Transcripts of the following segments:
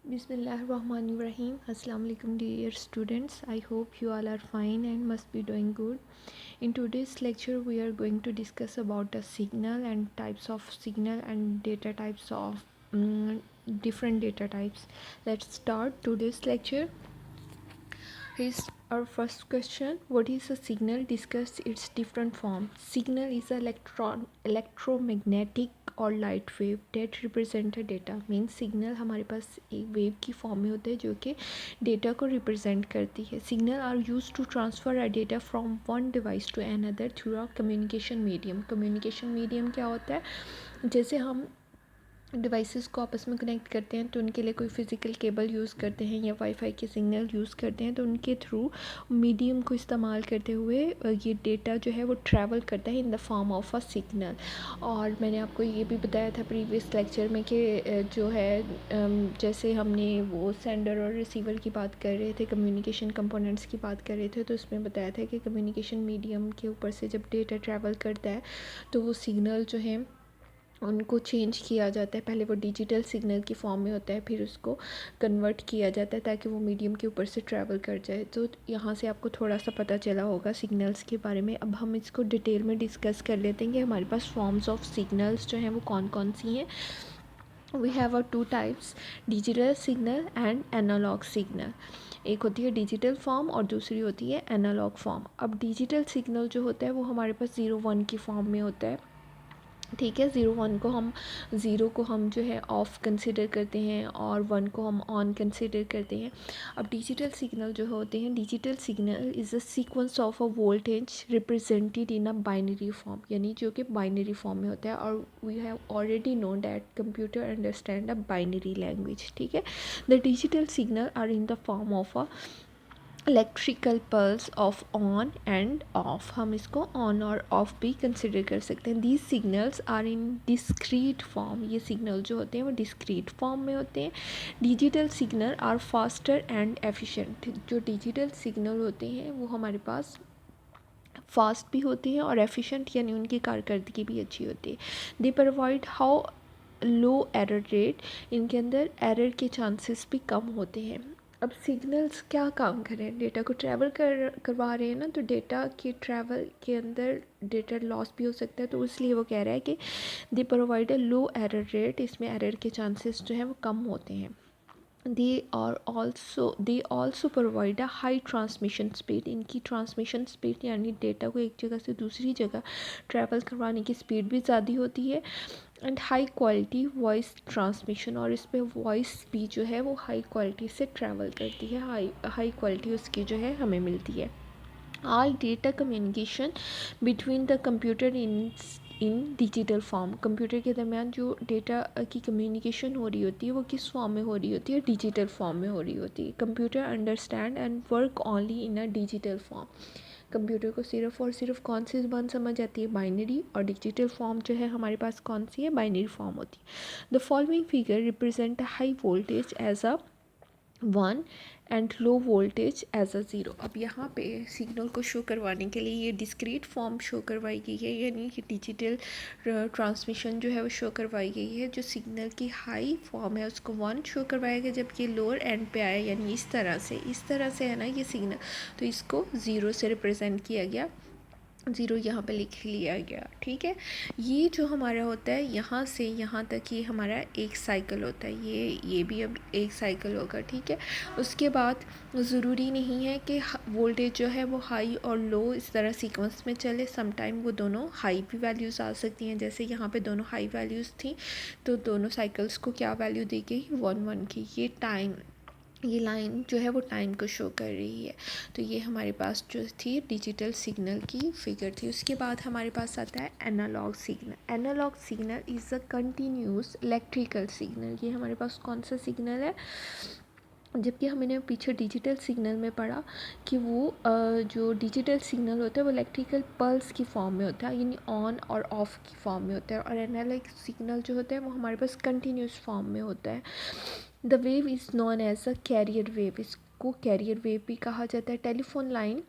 Bismillahirrahmanirrahim. Assalamu alaikum dear students. I hope you all are fine and must be doing good. In today's lecture we are going to discuss about the signal and types of signal and data types of different data types. Let's start today's lecture. Here's our first question. What is a signal? Discuss its different forms. Signal is an electromagnetic और light wave that represent data means signal हमारे पास एक wave की form में होता है जो कि डेटा को रिप्रेजेंट करती है. Signal are use to transfer a data from one device to another through a communication medium. Communication medium क्या होता है? जैसे हम डिवाइसेस को आपस में कनेक्ट करते हैं तो उनके लिए कोई फ़िज़िकल केबल यूज़ करते हैं या वाईफाई के सिग्नल यूज़ करते हैं तो उनके थ्रू मीडियम को इस्तेमाल करते हुए ये डेटा जो है वो ट्रैवल करता है इन the form of a signal. और मैंने आपको ये भी बताया था प्रीवियस लेक्चर में कि जो है जैसे हमने वो सेंडर और रिसीवर की बात कर रहे थे, कम्युनिकेशन कंपोनेंट्स की बात कर रहे थे, तो उसमें बताया था कि कम्युनिकेशन मीडियम के ऊपर से जब डेटा ट्रैवल करता है तो वो सिग्नल जो है उनको चेंज किया जाता है. पहले वो डिजिटल सिग्नल की फॉर्म में होता है, फिर उसको कन्वर्ट किया जाता है ताकि वो मीडियम के ऊपर से ट्रैवल कर जाए. तो यहाँ से आपको थोड़ा सा पता चला होगा सिग्नल्स के बारे में. अब हम इसको डिटेल में डिस्कस कर लेते हैं कि हमारे पास फॉर्म्स ऑफ सिग्नल्स जो हैं वो कौन कौन सी हैं. We have a two types, digital signal and analogue signal. एक होती है डिजिटल फॉर्म और दूसरी होती है एनालॉग फॉर्म. अब डिजिटल सिग्नल जो होता है वो हमारे पास 0-1 की फॉर्म में होता है. ठीक है, 0-1 को हम जो है ऑफ़ कंसिडर करते हैं और 1 को हम ऑन कंसिडर करते हैं. अब डिजिटल सिग्नल जो होते हैं, digital signal is a sequence of a voltage represented in a binary form, यानी जो कि बाइनरी फॉर्म में होता है. और we have already known that computer understand a binary language. ठीक है, the digital signal are in the form of a electrical pulse of on and off. हम इसको ऑन और ऑफ भी कंसिडर कर सकते हैं. These signals are in discrete form. ये सिग्नल जो होते हैं वो डिस्क्रीट फॉर्म में होते हैं. Digital signal are faster and efficient. जो डिजिटल सिग्नल होते हैं वो हमारे पास फास्ट भी होती हैं और एफिशिएंट यानी उनकी कारकर्दगी भी अच्छी होती है. They provide how low error rate. इनके अंदर एरर के चांसेस भी कम होते हैं. अब सिग्नल्स क्या काम कर रहे हैं? डेटा को ट्रैवल करवा रहे हैं ना, तो डेटा के ट्रैवल के अंदर डेटा लॉस भी हो सकता है, तो इसलिए वो कह रहा है कि they provide a low error rate. इसमें एरर के चांसेस जो हैं वो कम होते हैं. they also provide a high transmission speed. इनकी ट्रांसमिशन स्पीड यानी डेटा को एक जगह से दूसरी जगह ट्रैवल करवाने की स्पीड भी ज़्यादा होती है. And high quality voice transmission, और इस पर वॉइस भी जो है वो हाई क्वालिटी से ट्रैवल करती है, हाई क्वालिटी उसकी जो है हमें मिलती है. All data communication between the computer in digital form. Computer के दरमियान जो डेटा की कम्युनिकेशन हो रही होती है वो किस फॉर्म में हो रही होती है? डिजिटल फॉर्म में हो रही होती है. Computer understand and work only in a digital form. Computer को सिर्फ और सिर्फ कौन सी ज़बान समझ आती है? बाइनरी. और डिजिटल फॉर्म जो है हमारे पास कौन सी है? बाइनरी फॉर्म होती है. The following figure represent a high voltage as a 1 and low voltage as a 0. अब यहाँ पे सिग्नल को शो करवाने के लिए ये डिस्क्रीट फॉर्म शो करवाई गई है, यानी कि डिजिटल ट्रांसमिशन जो है वो शो करवाई गई है. जो सिग्नल की हाई फॉर्म है उसको 1 शो करवाया गया, जबकि ये लोअर एंड पे आया यानी इस तरह से है ना ये सिग्नल, तो इसको 0 से रिप्रेजेंट किया गया. 0 यहाँ पे लिख लिया गया. ठीक है, ये जो हमारा होता है यहाँ से यहाँ तक ये हमारा एक साइकिल होता है. ये भी अब एक साइकिल होगा. ठीक है, उसके बाद ज़रूरी नहीं है कि वोल्टेज जो है वो हाई और लो इस तरह सीक्वेंस में चले. सम टाइम वो दोनों हाई भी वैल्यूज़ आ सकती हैं. जैसे यहाँ पे दोनों हाई वैल्यूज़ थी तो दोनों साइकिल्स को क्या वैल्यू दी गई? 1-1 की. ये टाइम, ये लाइन जो है वो टाइम को शो कर रही है. तो ये हमारे पास जो थी डिजिटल सिग्नल की फिगर थी. उसके बाद हमारे पास आता है analogue signal. Analogue signal is a continuous electrical signal. ये हमारे पास कौन सा सिग्नल है? जबकि हमने पीछे डिजिटल सिग्नल में पढ़ा कि वो जो डिजिटल सिग्नल होता है वो इलेक्ट्रिकल पल्स की फॉर्म में होता है, यानी ऑन और ऑफ़ की फॉर्म में होता है. और एनालॉग सिग्नल जो होता है वो हमारे पास कंटिन्यूस फॉर्म में होता है. The wave is known as a carrier wave. इसको कैरियर वेव भी कहा जाता है. Telephone line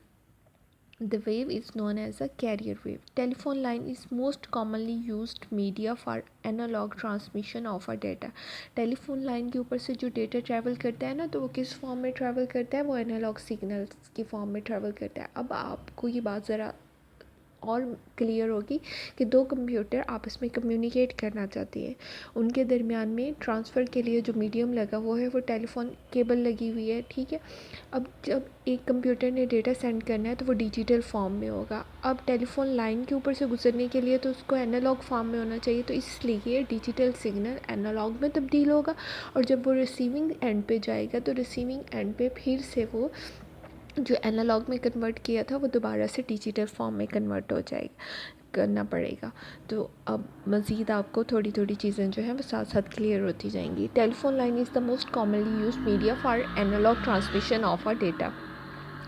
The wave is known as a carrier wave. Telephone line is most commonly used media for analog transmission of a data. Telephone line के ऊपर से जो data travel करता है ना, तो वो किस फॉर्म में ट्रैवल करता है? वो एनालॉग सिग्नल्स की फॉर्म में ट्रैवल करता है। अब आपको ये बात ज़रा और क्लियर होगी कि दो कंप्यूटर आपस में कम्युनिकेट करना चाहती है, उनके दरमियान में ट्रांसफ़र के लिए जो मीडियम लगा वो है वो टेलीफोन केबल लगी हुई है, ठीक है। अब जब एक कंप्यूटर ने डेटा सेंड करना है तो वो डिजिटल फॉर्म में होगा। अब टेलीफोन लाइन के ऊपर से गुजरने के लिए तो उसको एनालॉग फॉर्म में होना चाहिए, तो इसलिए डिजिटल सिग्नल एनालॉग में तब्दील होगा, और जब वो रिसीविंग एंड पे जाएगा तो रिसीविंग एंड पे फिर से वो जो एनालॉग में कन्वर्ट किया था वो दोबारा से डिजिटल फॉर्म में कन्वर्ट हो जाएगा, करना पड़ेगा। तो अब मज़ीद आपको थोड़ी थोड़ी चीज़ें जो हैं वो साथ साथ क्लियर होती जाएंगी। Telephone line is the most commonly use media for analogue transmission of a data.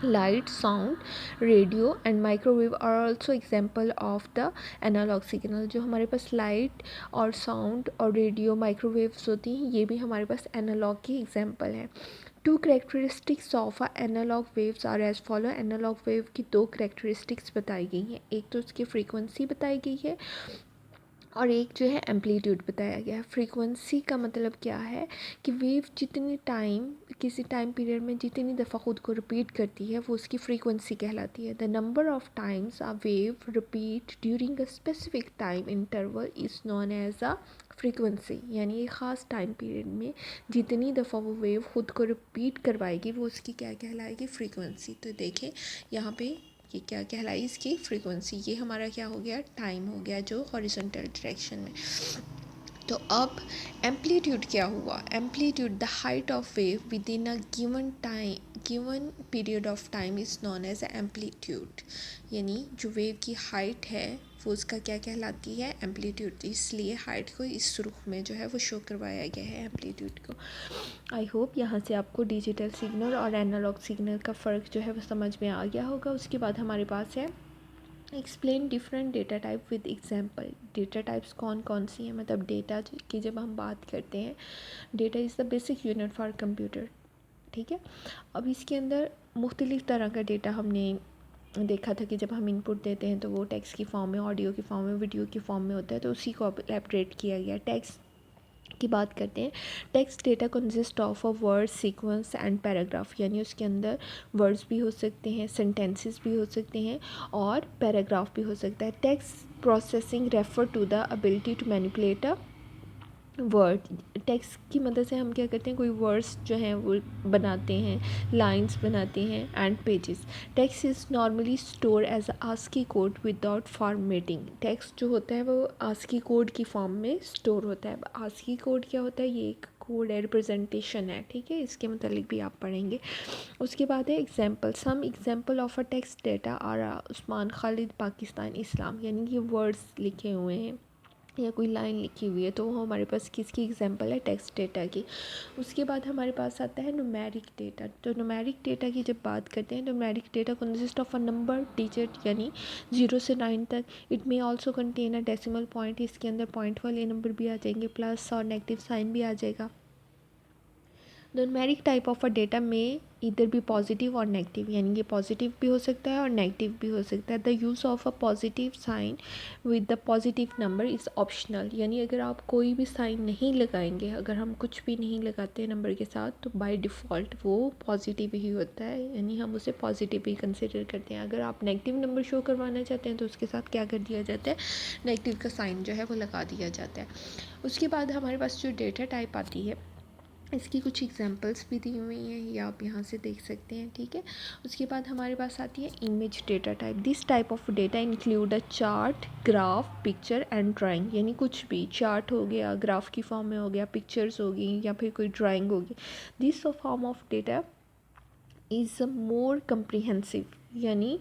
Light, sound, radio and microwave are also example of the analog signal. जो हमारे पास लाइट और साउंड और रेडियो माइक्रोवेव्स होती हैं, ये भी हमारे पास एनालॉग की एग्जांपल है। Two characteristics of a analogue waves are as follow. Analogue wave की दो करेक्टरिस्टिक्स बताई गई हैं, एक तो उसकी फ्रीक्वेंसी बताई गई है और एक जो है एम्पलीट्यूड बताया गया है। फ्रीक्वेंसी का मतलब क्या है कि वेव जितनी टाइम, किसी टाइम पीरियड में जितनी दफ़ा ख़ुद को रिपीट करती है वो उसकी फ्रीक्वेंसी कहलाती है। The number of times a wave repeat during a specific time interval is known as a frequency, यानी एक ख़ास टाइम पीरियड में जितनी दफ़ा वो वेव ख़ुद को रिपीट करवाएगी वो उसकी क्या कहलाएगी? फ्रीक्वेंसी। तो देखें यहाँ पे ये क्या कहलाई? इसकी फ्रीक्वेंसी। ये हमारा क्या हो गया? टाइम हो गया, जो हॉरिजॉन्टल डायरेक्शन में। तो अब एम्पलीट्यूड क्या हुआ? Amplitude the height of wave within a given time, given period of time is known as amplitude, यानी जो वेव की हाइट है वो उसका क्या कहलाती है? एम्पलीट्यूड। इसलिए हाइट को इस रूप में जो है वो शो करवाया गया है, एम्पलीट्यूड को। आई होप यहाँ से आपको डिजिटल सिग्नल और एनालॉग सिग्नल का फ़र्क जो है वो समझ में आ गया होगा। उसके बाद हमारे पास है explain different data type with example. Data types कौन कौन सी हैं? मतलब डेटा की जब हम बात करते हैं, data is the basic unit for computer, ठीक है। अब इसके अंदर मुख्तलिफ़ तरह का डेटा हमने देखा था कि जब हम इनपुट देते हैं तो वो टेक्स्ट की फॉर्म में, ऑडियो की फॉर्म में, वीडियो की फॉर्म में होता है, तो उसी को एलैबोरेट किया गया। टेक्स्ट की बात करते हैं। Text data consist of a word sequence and paragraph, यानी उसके अंदर वर्ड्स भी हो सकते हैं, सेंटेंसेस भी हो सकते हैं और पैराग्राफ भी हो सकता है। Text processing refer to the ability to manipulate a word. Text की मदद से हम क्या करते हैं, कोई वर्ड्स जो हैं वो बनाते हैं, लाइंस बनाते हैं and pages. Text is normally store as ASCII code without formatting. Text जो होता है वो आस्की कोड की फॉर्म में स्टोर होता है. आस्की कोड क्या होता है? ये एक कोड है, रिप्रेजेंटेशन है, ठीक है। इसके मतलब भी आप पढ़ेंगे। उसके बाद है example. Some example of a text data are Usman Khalid Pakistan Islam, यानी कि वर्ड्स लिखे हुए हैं या कोई लाइन लिखी हुई है, तो वो हमारे पास किसकी एग्जांपल है? टेक्स्ट डेटा की. उसके बाद हमारे पास आता है न्यूमेरिक डेटा. तो न्यूमेरिक डेटा की जब बात करते हैं, numeric data consist of a number digit, यानी 0 से 9 तक. It may also contain a decimal point. इसके अंदर पॉइंट वाले नंबर भी आ जाएंगे, प्लस और नेगेटिव साइन भी आ जाएगा. The numeric type of a data में इधर भी पॉजिटिव और नेगेटिव, यानी कि पॉजिटिव भी हो सकता है और नेगेटिव भी हो सकता है. The use of a positive sign with the positive number is optional, यानी अगर आप कोई भी साइन नहीं लगाएंगे, अगर हम कुछ भी नहीं लगाते नंबर के साथ, तो बाय डिफ़ॉल्ट वो पॉजिटिव ही होता है, यानी हम उसे पॉजिटिव ही कंसिडर करते हैं. अगर आप नेगेटिव नंबर शो करवाना चाहते हैं तो उसके साथ क्या कर दिया जाता है? नेगेटिव का साइन जो है वो लगा दिया जाता है. उसके बाद हमारे पास जो डेटा टाइप आती है, इसकी कुछ एग्जांपल्स भी दी हुई हैं, ये आप यहाँ से देख सकते हैं, ठीक है। उसके बाद हमारे पास आती है image data type. This type of data include a chart, graph, picture and drawing, यानी कुछ भी चार्ट हो गया, ग्राफ की फॉर्म में हो गया, पिक्चर्स होगी या फिर कोई ड्राइंग होगी. This form of data is more comprehensive, यानी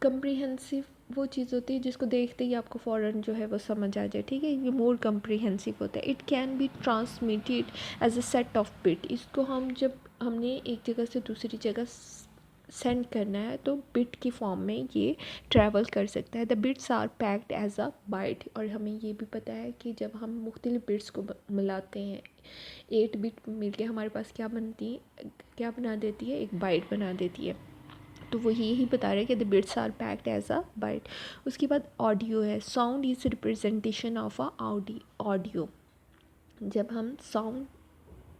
कम्प्रीहेंसिव वो चीज़ होती है जिसको देखते ही आपको फ़ौरन जो है वो समझ आ जाए, ठीक है। ये मोर कम्प्रीहेंसिव होता है. It can be transmitted as a set of bit. इसको हम जब हमने एक जगह से दूसरी जगह सेंड करना है तो बिट की फॉर्म में ये ट्रैवल कर सकता है. The bits are packed as a byte. और हमें ये भी पता है कि जब हम मुख्तलिफ बिट्स को मिलाते हैं, 8 बिट मिलके हमारे पास क्या बनती है, क्या बना देती है? एक बाइट बना देती है. तो वो यही बता रहे हैं कि the bits are packed as a byte. उसके बाद ऑडियो है, sound is representation of a audio. जब हम साउंड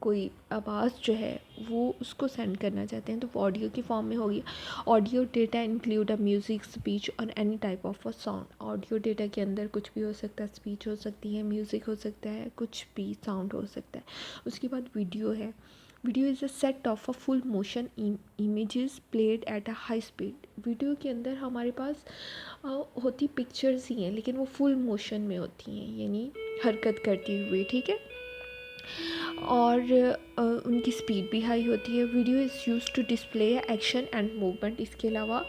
कोई आवाज़ जो है वो उसको सेंड करना चाहते हैं तो वो ऑडियो की फॉर्म में होगी। Audio data include a music, speech और any type of a sound. Audio data के अंदर कुछ भी हो सकता है, स्पीच हो सकती है, म्यूज़िक हो सकता है, कुछ भी साउंड हो सकता है। उसके बाद वीडियो है, video is a set of a full motion images played at a high speed. Video के अंदर हमारे पास होती पिक्चर्स ही हैं लेकिन वो फुल मोशन में होती हैं, यानी हरकत करती हुई, ठीक है। और उनकी स्पीड भी हाई होती है। Video is use to display action and movement. इसके अलावा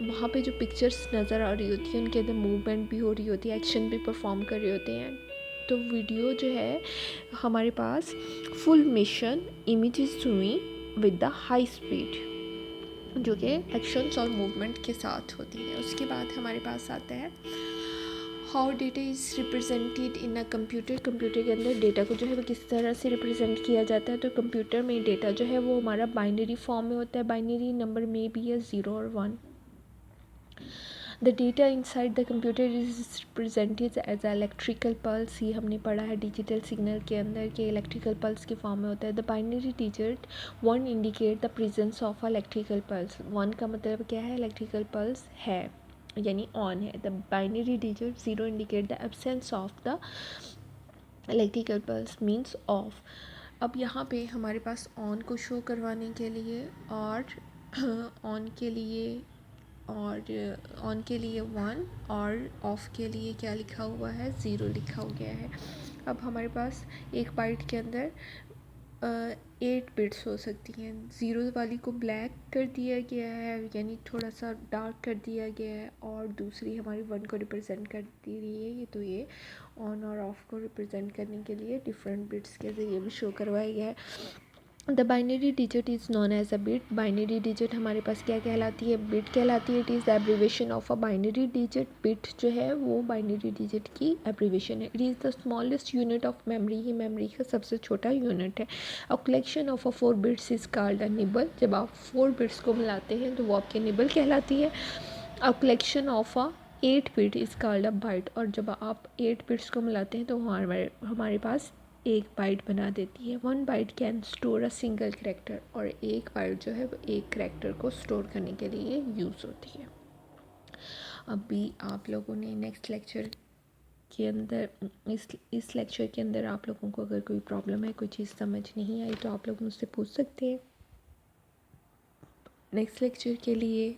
वहाँ पे जो पिक्चर्स नज़र आ रही होती है उनके अंदर मूवमेंट भी हो रही होती है, एक्शन भी परफॉर्म कर रहे होते हैं। तो वीडियो जो है हमारे पास फुल मोशन इमेजेस हुई विद द हाई स्पीड, जो कि एक्शंस और मूवमेंट के साथ होती है। उसके बाद हमारे पास आता है how data is represented in a computer. Computer के अंदर डेटा को जो है वो किस तरह से रिप्रेजेंट किया जाता है। तो कंप्यूटर में डेटा जो है वो हमारा बाइनरी फॉर्म में होता है। बाइनरी नंबर में भी है 0 और 1। The data inside the computer is represented as a electrical pulse. ये हमने पढ़ा है डिजिटल सिग्नल के अंदर के इलेक्ट्रिकल पल्स की फॉर्म में होता है। The binary digit 1 indicate the presence of electrical pulse. 1 का मतलब क्या है, इलेक्ट्रिकल पल्स है यानी ऑन है। The binary digit 0 indicate the absence of the electrical pulse means of. अब यहाँ पे हमारे पास ऑन को शो करवाने के लिए और ऑन के लिए ऑन के लिए 1 और ऑफ के लिए क्या लिखा हुआ है, 0 लिखा हो गया है। अब हमारे पास एक बाइट के अंदर 8 बिट्स हो सकती हैं। 0 वाली को ब्लैक कर दिया गया है यानी थोड़ा सा डार्क कर दिया गया है, और दूसरी हमारी 1 को रिप्रेजेंट कर दी रही है। ये तो ये ऑन और ऑफ को रिप्रेजेंट करने के लिए डिफरेंट बिट्स के ज़रिए भी शो करवाया गया है। The binary digit is known as a bit. Binary digit हमारे पास क्या कहलाती है, बिट कहलाती है। It is the abbreviation of a binary digit. Bit जो है वो बाइनरी डिजिट की एब्रीवेशन है। It is the smallest unit of memory. ये मेमोरी का सबसे छोटा यूनिट है। A collection of a 4 bits is called a nibble. जब आप 4 बिट्स को मिलाते हैं तो वो आपकी निबल कहलाती है। A collection of a 8 bit is called a byte. और जब आप 8 बिट्स को मिलाते हैं तो हमारे पास एक बाइट बना देती है। 1 byte can store a single character. और एक बाइट जो है वो एक करेक्टर को स्टोर करने के लिए यूज़ होती है। अभी आप लोगों ने नेक्स्ट लेक्चर के अंदर इस लेक्चर के अंदर आप लोगों को अगर कोई प्रॉब्लम है, कोई चीज़ समझ नहीं आई तो आप लोग मुझसे पूछ सकते हैं। नेक्स्ट लेक्चर के लिए